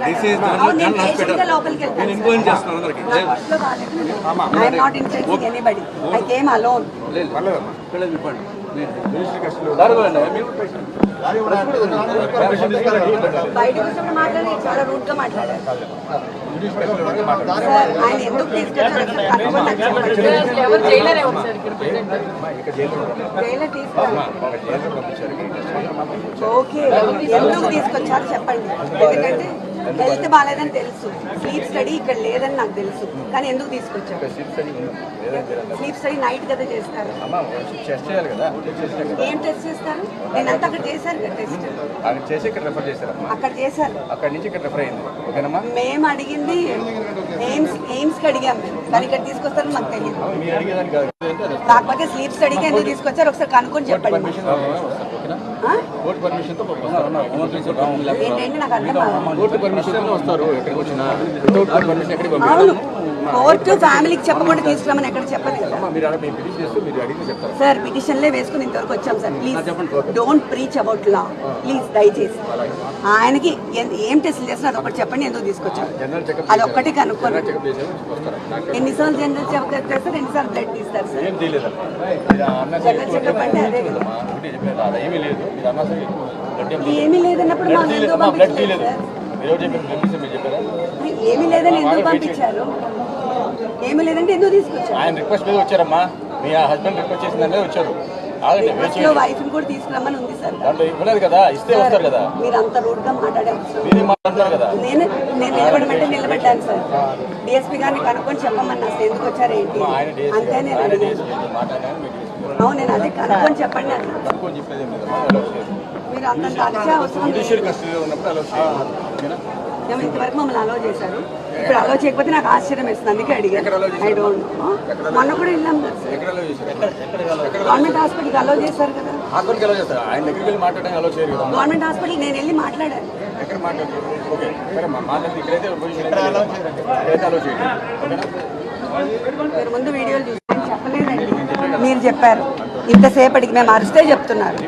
This is the hospital. I'm going just I am not interested in anybody. I came alone. బయటకు వచ్చినప్పుడు మాట్లాడి చాలా route గా మాట్లాడారు సార్. ఆయన ఎందుకు తీసుకొచ్చారు ఓకే, ఎందుకు తీసుకొచ్చారు చెప్పండి. ఎందుకంటే హెల్త్ బాగాలేదని తెలుసు, స్లీప్ స్టడీ ఇక్కడ లేదని నాకు తెలుసు, కానీ ఎందుకు తీసుకొచ్చారు? స్లీప్ స్టడీ నైట్ కదా చేస్తారు. ఏం టెస్ట్ చేస్తారు? నేనంతా అక్కడ చేశారు కదా టెస్ట్. అక్కడ చేశారు. మేము అడిగింది ఎయిమ్స్ కి అడిగాం మేము, కానీ ఇక్కడ తీసుకొస్తారని మాకు తెలియదు. కాకపోతే స్లీప్ స్టడీకి ఎందుకు తీసుకొచ్చారు ఒకసారి కనుక్కొని చెప్పండి. ఏంటంటే నాకు అర్థం అవును, కోర్టు ఫ్యామిలీకి చెప్పకుండా తీసుకురామని ఎక్కడ చెప్పలేదు సార్. పిటిషన్లే వేసుకుని ఇంతవరకు వచ్చాం sir. Please don't preach about law please, దయచేసి. ఆయనకి ఏం టెస్ట్లు చేస్తున్నారు అదొకటి చెప్పండి, ఎందుకు తీసుకొచ్చారు అదొక్కటి కనుక్కోండి. ఎన్నిసార్లు జనరల్ చెకప్ చేస్తారు, ఎన్నిసార్లు బ్లడ్ తీస్తారు సార్? జనరల్ చెకప్ అంటే అదే కదా. ఏమీ లేదన్నప్పుడు ఏమీ లేదని ఎందుకు పంపించారు? ఏమీ లేదంటే ఎందుకు తీసుకొచ్చారు? ఆయన రిక్వెస్ట్ మీద వచ్చారమ్మా, మీ హస్బెండ్ రిక్వెస్ట్ చేసిందనే వచ్చారు. వైఫ్ కూడా తీసుకురమ్మని ఉంది సార్. ఇవ్వలేదు కదా, ఇస్తే వస్తారు కదా. మీరు అంత రూడ్ గా మాట్లాడారు కదా. నేను నిలబడమంటే నిలబడ్డాను సార్. డిఎస్పీ గారిని కనుక్కొని చెప్పమని అసలు ఎందుకు వచ్చారు ఏంటి అంతే నేను అడిగాను. అవును, నేను అదే కనుక్కొని చెప్పండి అన్న. మీరు అంత అలసే అవసరం మేము ఇంతవరకు మమ్మల్ని అలో చేశారు. ఇప్పుడు అలో చేయకపోతే నాకు ఆశ్చర్యం వేస్తుంది, అందుకే అడిగాను. I don't know. మొన్న కూడా వెళ్ళాం కదా సార్, గవర్నమెంట్ హాస్పిటల్కి అలో చేశారు కదా. గవర్నమెంట్ హాస్పిటల్ నేను వెళ్ళి మాట్లాడాను. మీరు ముందు వీడియోలు చూసి చెప్పలేదండి, మీరు చెప్పారు. ఇంతసేపటికి మేము అరిస్తే చెప్తున్నారు.